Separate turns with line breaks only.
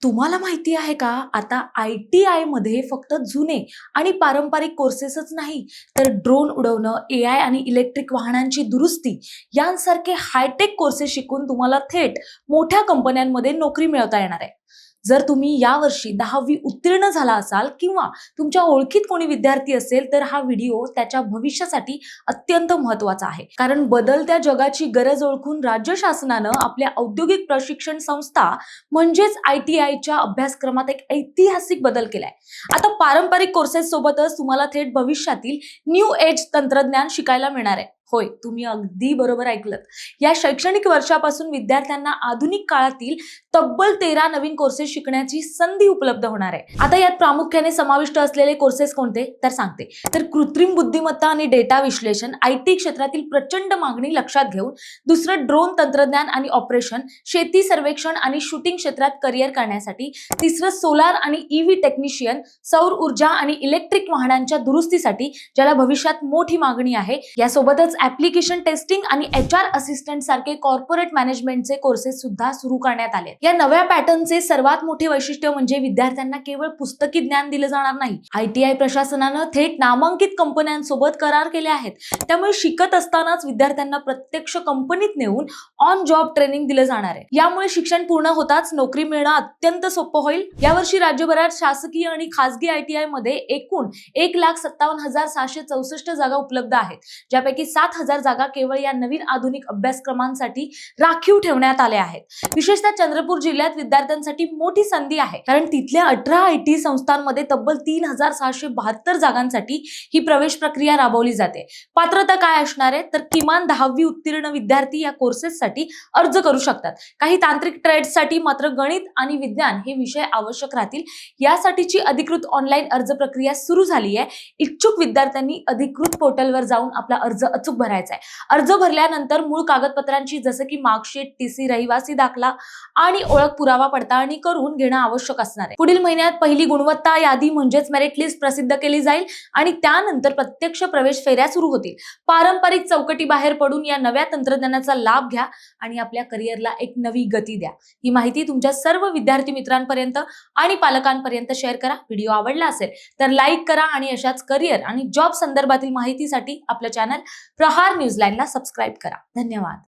तुम्हाला माहिती आहे का? आता ITI मध्ये फक्त जुने आणि पारंपरिक कोर्सेसच नाही, तर ड्रोन उडवणं, AI आणि इलेक्ट्रिक वाहनांची दुरुस्ती यांसारखे हायटेक कोर्सेस शिकून तुम्हाला थेट मोठ्या कंपन्यांमध्ये नोकरी मिळवता येणार आहे. जर तुम्ही यावर्षी 10वी उत्तीर्ण झाला असाल किंवा तुमच्या ओळखीत कोणी विद्यार्थी असेल, तर हा व्हिडिओ त्याच्या भविष्यासाठी अत्यंत महत्त्वाचा आहे. कारण बदलत्या जगाची गरज ओळखून राज्य शासनानं आपल्या औद्योगिक प्रशिक्षण संस्था म्हणजेच ITIच्या अभ्यासक्रमात एक ऐतिहासिक बदल केलाय. आता पारंपरिक कोर्सेस सोबतच तुम्हाला थेट भविष्यातील न्यू एज तंत्रज्ञान शिकायला मिळणार आहे. होय, तुम्ही अगदी बरोबर ऐकलत. या शैक्षणिक वर्षापासून विद्यार्थ्यांना आधुनिक काळातील तब्बल 13 नवीन कोर्सेस शिकण्याची संधी उपलब्ध होणार आहे. आता यात प्रामुख्याने समाविष्ट असलेले कोर्सेस कोणते तर सांगते. तर कृत्रिम बुद्धिमत्ता आणि डेटा विश्लेषण, IT क्षेत्रातील प्रचंड मागणी लक्षात घेऊन. दुसरं ड्रोन तंत्रज्ञान आणि ऑपरेशन, शेती सर्वेक्षण आणि शूटिंग क्षेत्रात करिअर करण्यासाठी. तिसरं सोलार आणि EV टेक्निशियन, सौर ऊर्जा आणि इलेक्ट्रिक वाहनांच्या दुरुस्तीसाठी, ज्याला भविष्यात मोठी मागणी आहे. यासोबतच ऍप्लिकेशन टेस्टिंग आणि HR असिस्टंट सारखे कॉर्पोरेट मॅनेजमेंटचे कोर्सेस सुद्धा सुरू करण्यात आले. या नव्या पॅटर्नचे सर्वात मोठे वैशिष्ट्य म्हणजे विद्यार्थ्यांना केवळ पुस्तकी ज्ञान दिले जाणार नाही. ITI प्रशासनानं थेट नामांकित कंपन्यांसोबत करार केले आहेत. त्यामुळे शिकत असतानाच विद्यार्थ्यांना प्रत्यक्ष कंपनीत नेऊन ऑन जॉब ट्रेनिंग दिले जाणार आहे. यामुळे शिक्षण पूर्ण होताच नोकरी मिळणं अत्यंत सोपं होईल. यावर्षी राज्यभरात शासकीय आणि खासगी ITI मध्ये एकूण 1,57,664 जागा उपलब्ध आहेत, ज्यापैकी 7,000 जागा केवळ या नवीन आधुनिक अभ्यासक्रमांसाठी राखीव ठेवण्यात आल्या आहेत. विशेषतः चंद्रपूर जिल्ह्यात विद्यार्थ्यांसाठी मोठी संधी आहे, कारण तिथल्या 18 IT संस्थांमध्ये तब्बल 3,672 जागांसाठी ही प्रवेश प्रक्रिया राबवली जाते. पात्रता काय असणार आहे तर किमान 10वी उत्तीर्ण विद्यार्थी या कोर्सेससाठी अर्ज करू शकतात. काही तांत्रिक ट्रेड्ससाठी मात्र गणित आणि विज्ञान हे विषय आवश्यक राहतील. यासाठीची अधिकृत ऑनलाईन अर्ज प्रक्रिया सुरू झाली आहे. इच्छुक विद्यार्थ्यांनी अधिकृत पोर्टलवर जाऊन आपला अर्ज अचूक भरायचा आहे. अर्ज भरल्यानंतर मूळ कागदपत्रांची जसं की मार्कशीट, TC, रहिवासी दाखला आणि ओळख पुरावा पडताळणी करून घेणं आवश्यक असणार आहे. पुढील महिन्यात पहिली गुणवत्ता यादी म्हणजेच मेरिट लिस्ट प्रसिद्ध केली जाईल आणि त्यानंतर प्रत्यक्ष प्रवेश फेऱ्या सुरू होतील. पारंपरिक चौकटी बाहेर पडून या नव्या तंत्रज्ञानाचा लाभ घ्या आणि आपल्या करिअरला एक नवी गती द्या. ही माहिती तुमच्या सर्व विद्यार्थी मित्रांपर्यंत आणि पालकांपर्यंत शेअर करा. व्हिडिओ आवडला असेल तर लाईक करा आणि अशाच करिअर आणि जॉब संदर्भातील माहितीसाठी आपल्या चॅनल प्रहार न्यूज लाईनला सबस्क्राईब करा. धन्यवाद.